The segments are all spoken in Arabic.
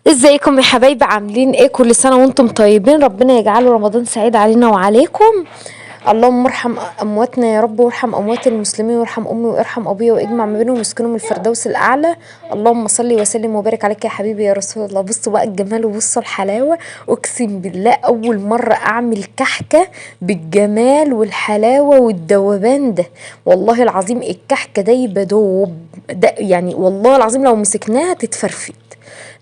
ازيكم يا حبايبي؟ عاملين ايه؟ كل سنة وانتم طيبين. ربنا يجعله رمضان سعيد علينا وعليكم. اللهم ارحم امواتنا يا رب، وارحم اموات المسلمين، وارحم امي وارحم ابويا، واجمع ما بينهم واسكنهم الفردوس الاعلى. اللهم صل وسلم وبارك عليك يا حبيبي يا رسول الله. بصوا بقى الجمال وبصوا الحلاوة. اقسم بالله اول مرة اعمل كحكة بالجمال والحلاوة والذوبان ده. والله العظيم الكحكة دايبة دوب ده، يعني والله العظيم لو مسكناها تتفرفت.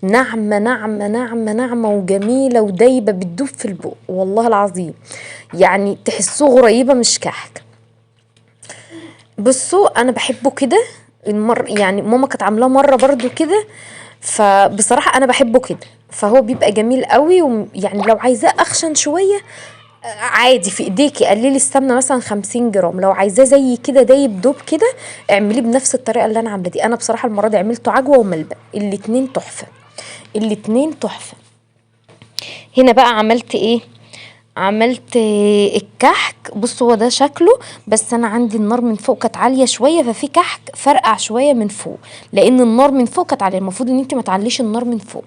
ناعمة ناعمة ناعمة ناعمة وجميلة ودايبة بتدوب في البق، والله العظيم. يعني تحسوه غريبة مش كحك. بصوا انا بحبه كده. يعني ماما كانت عاملاه مرة برضو كده، فبصراحة انا بحبه كده. فهو بيبقى جميل قوي، ويعني لو عايزاه اخشن شوية عادي في ايديكي قللي السمنه مثلا 50 جرام. لو عايزاه زي كده دايب دوب كده اعمليه بنفس الطريقه اللي انا عامله دي. انا بصراحه المره دي عملته عجوه وملبن، الاتنين تحفه، الاتنين تحفه. هنا بقى عملت ايه؟ عملت الكحك. بصوا هو ده شكله، بس انا عندي النار من فوق كانت عاليه شويه، ففي كحك فرقع شويه من فوق، لان النار من فوق كانت عاليه. المفروض ان انت ما تعليش النار من فوق.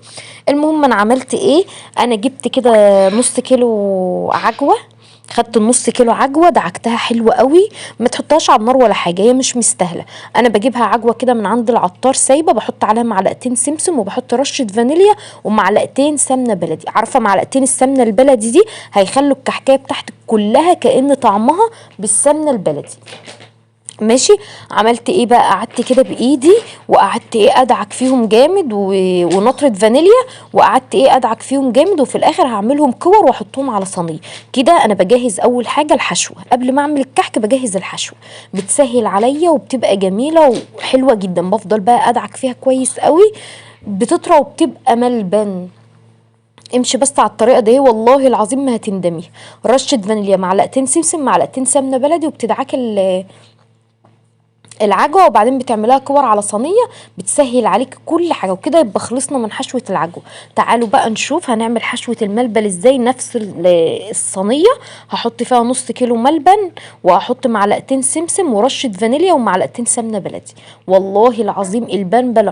المهم انا عملت ايه؟ انا جبت كده نص كيلو عجوه. خدت النص كيلو عجوه دعكتها حلوه قوي. ما تحطهاش على النار ولا حاجه، هي مش مستاهله. انا بجيبها عجوه كده من عند العطار سايبه، بحط عليها معلقتين سمسم، وبحط رشه فانيليا، ومعلقتين سمنه بلدي. عارفه معلقتين السمنه البلدي دي هيخلوا الكحكايه بتاعتك كلها كأن طعمها بالسمنه البلدي. ماشي. عملت ايه بقى؟ قعدت كده بايدي وقعدت ايه ادعك فيهم جامد ونطره فانيليا، وقعدت ايه ادعك فيهم جامد، وفي الاخر هعملهم كور واحطهم على صينيه. كده انا بجهز اول حاجه الحشوه. قبل ما اعمل الكحك بجهز الحشوه، بتسهل عليا وبتبقى جميله وحلوه جدا. بفضل بقى ادعك فيها كويس قوي، بتطرى وبتبقى ملبن. امشي بس على الطريقه دي والله العظيم ما هتندمي. رشه فانيليا، معلقتين سمسم، معلقتين سمنه بلدي، وبتدعكي العجوه، وبعدين بتعملها كور على صينيه. بتسهل عليك كل حاجه. وكده يبقى خلصنا من حشوه العجوه. تعالوا بقى نشوف هنعمل حشوه الملبن ازاي. نفس الصينيه هحط فيها نص كيلو ملبن، وهحط معلقتين سمسم ورشه فانيليا ومعلقتين سمنه بلدي. والله العظيم البنبل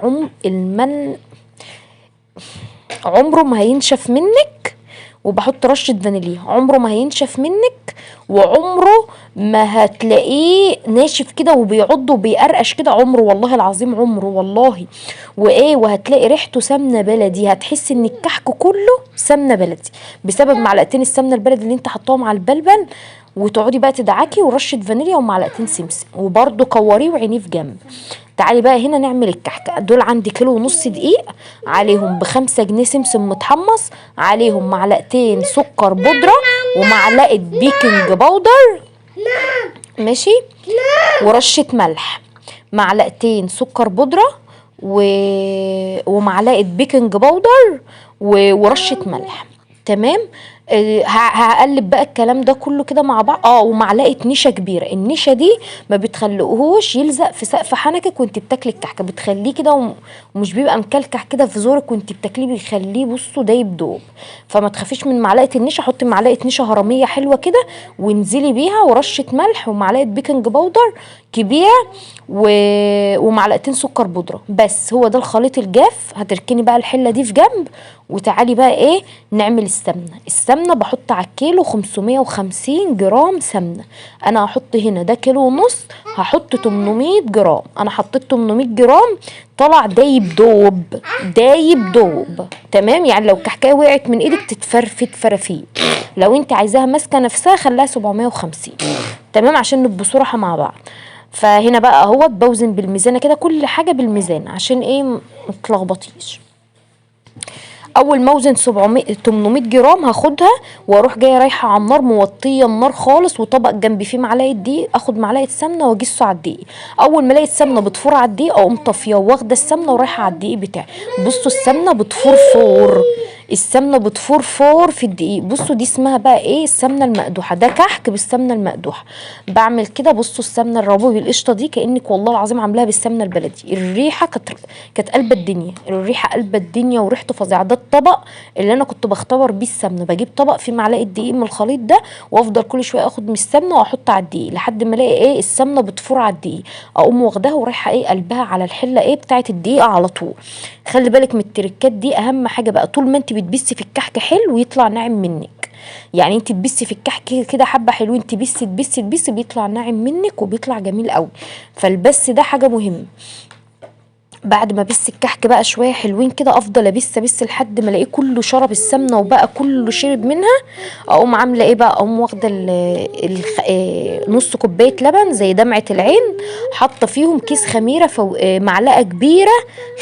عمره ما هينشف منك. وبحط رشة فانيليا عمره ما هينشف منك، وعمره ما هتلاقيه ناشف كده وبيعض وبيقرقش كده. عمره والله العظيم عمره والله. وايه، وهتلاقي ريحته سمنة بلدي. هتحس ان الكحك كله سمنة بلدي بسبب معلقتين السمنة البلدي اللي انت حطاهم على البلبل. وتقعدي بقى تدعكي ورشة فانيليا ومعلقتين سمسم، وبرده كوريه وعينيه في جنب. تعالي بقى هنا نعمل الكحكة. دول عندي كيلو ونص دقيق، عليهم ب5 جنيه سمسم متحمص، عليهم معلقتين سكر بودرة، ومعلقة بيكنج باودر. ماشي. ورشة ملح، معلقتين سكر بودرة ومعلقة بيكنج باودر ورشة ملح. تمام. هقلب بقى الكلام ده كله كده مع بعض. ومعلقه نشا كبيره. النشا دي ما بتخلقهوش يلزق في سقف حنكك وانت بتاكلي الكحكه، بتخليه كده ومش بيبقى مكلكح كده في زورك وانت بتاكليه، بيخليه بصوا دايب دوب. فما تخافيش من معلقه النشا. حطي معلقه نشا هرميه حلوه كده وانزلي بيها، ورشه ملح، ومعلقه بيكنج باودر كبيره ومعلقتين سكر بودره. بس هو ده الخليط الجاف. هتركني بقى الحله دي في جنب. وتعالي بقى ايه نعمل السمنه بحط على الكيلو 550 جرام سمنه. انا هحط هنا ده كيلو ونص، هحط 800 جرام. انا حطيت 800 جرام، طلع دايب دوب، دايب دوب. تمام. يعني لو الكحكايه وقعت من ايدك تتفرفت فرافيت. لو انت عايزاها ماسكه نفسها خليها 750. تمام، عشان نبقى صراحه مع بعض. فهنا بقى اهوت بوزن بالميزانه كده، كل حاجه بالميزان عشان ايه متلخبطيش. اول ما اوزن 800 جرام هاخدها واروح جايه رايحه على النار، موطيه النار خالص، وطبق جنبي فيه معلقه دقيق. اخد معلقه سمنه واجسه على الدقيق. اول ما الاقي السمنه بتفور على الدقيق اقوم طافيه واخده السمنه ورايحه على الدقيق بتاعي. بصوا السمنه بتفور فور. السمنه بتفور فور في الدقيق. بصوا دي اسمها بقى ايه؟ السمنه المقدوحه. ده كحك بالسمنه المقدوحه. بعمل كده بصوا السمنه الروابي بالقشطه دي كانك والله العظيم عاملاها بالسمنه البلدي. الريحه كانت قلب الدنيا، الريحه قلب الدنيا وريحته فظيعه. ده الطبق اللي انا كنت بختبر بيه السمنه. بجيب طبق فيه معلقه دقيق من الخليط ده وافضل كل شويه اخد من السمنه واحط على الدقيق لحد ما الاقي ايه؟ السمنه بتفور على الدقيق. اقوم واخداها ورايحه ايه؟ قلبها على الحله ايه؟ بتاعه الدقيق على طول. خلي بالك من التركات دي، اهم حاجه بقى طول ما انت بتبسي في الكحك حلو ويطلع ناعم منك. يعني انت تبسي في الكحك كده حبه حلوين، تبسي بيطلع ناعم منك وبيطلع جميل قوي. فالبس ده حاجه مهمه. بعد ما بس الكحك بقى شويه حلوين كده افضل ابس لحد ما الاقيه كله شرب السمنه وبقى كله شرب منها. اقوم عامله ايه بقى؟ اقوم واخده نص كوبايه لبن زي دمعه العين، حاطه فيهم كيس خميره معلقه كبيره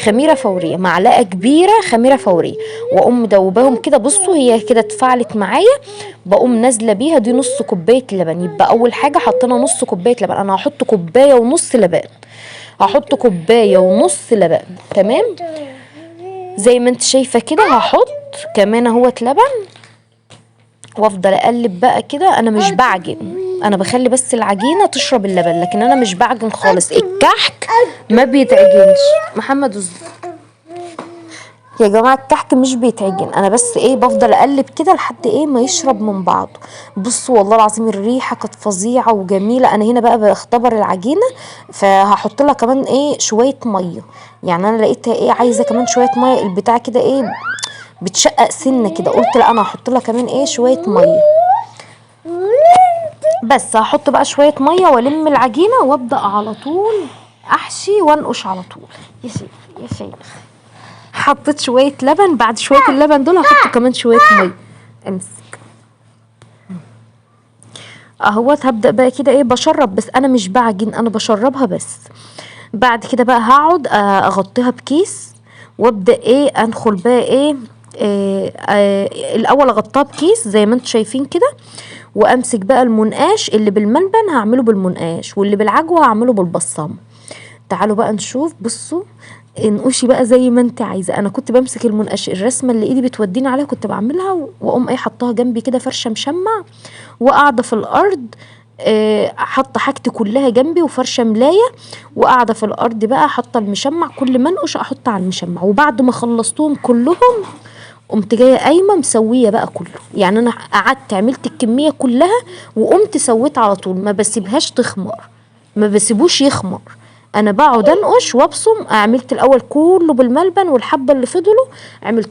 خميره فوريه، معلقه كبيره خميره فوريه، واقوم مدوباهم كده. بصوا هي كده اتفعلت معايا، بقوم نازله بيها. دي نص كوبايه لبن. يبقى اول حاجه حطينا نص كوبايه لبن. انا هحط كوبايه ونص لبن، هحط كوبايه ونص لبن. تمام زي ما انت شايفه كده. هحط كمان اهوت لبن وافضل اقلب بقى كده. انا مش بعجن، انا بخلي بس العجينه تشرب اللبن، لكن انا مش بعجن خالص. الكحك ما بيتعجنش. محمد يا جماعه الكحك مش بيتعجن، انا بس ايه؟ بفضل اقلب كده لحد ايه؟ ما يشرب من بعضه. بصوا والله العظيم الريحه كانت فظيعه وجميله. انا هنا بقى بختبر العجينه، فهحط لها كمان ايه؟ شويه ميه. يعني انا لقيتها ايه؟ عايزه كمان شويه ميه. البتاع كده ايه؟ بتشقق سنه كده. قلت لا انا هحط لها كمان ايه؟ شويه ميه. بس هحط بقى شويه ميه والم العجينه وابدا على طول احشي وانقش على طول. يا شيخ يا شيخ، حطيت شويه لبن. بعد شويه اللبن دول هحط كمان شويه ميه. امسك اهوت. هبدا بقى كده ايه؟ بشرب بس، انا مش بعجن، انا بشربها بس. بعد كده بقى هقعد اغطيها بكيس وابدا ايه؟ انخل بقى ايه؟ الاول اغطيها بكيس زي ما انتم شايفين كده، وامسك بقى المنقاش. اللي بالملبن هعمله بالمنقاش، واللي بالعجوه هعمله بالبصام. تعالوا بقى نشوف. بصوا انقشي بقى زي ما انت عايزه. انا كنت بمسك المنقش، الرسمه اللي ايدي بتوديني عليها كنت بعملها واقوم ايه؟ حطها جنبي كده فرشه مشمع، وقاعده في الارض. حاطه حاجتي كلها جنبي وفرشه ملايه، وقاعده في الارض بقى حاطه المشمع. كل ما انقش احط على المشمع. وبعد ما خلصتهم كلهم قمت جايه قايمه مسويه بقى كله. يعني انا قعدت عملت الكميه كلها وقمت سويت على طول. ما بسيبهاش تخمر، ما بسيبوش يخمر. انا بقعد انقش وابصم. عملت الاول كله بالملبن، والحبه اللي فضلوا عملت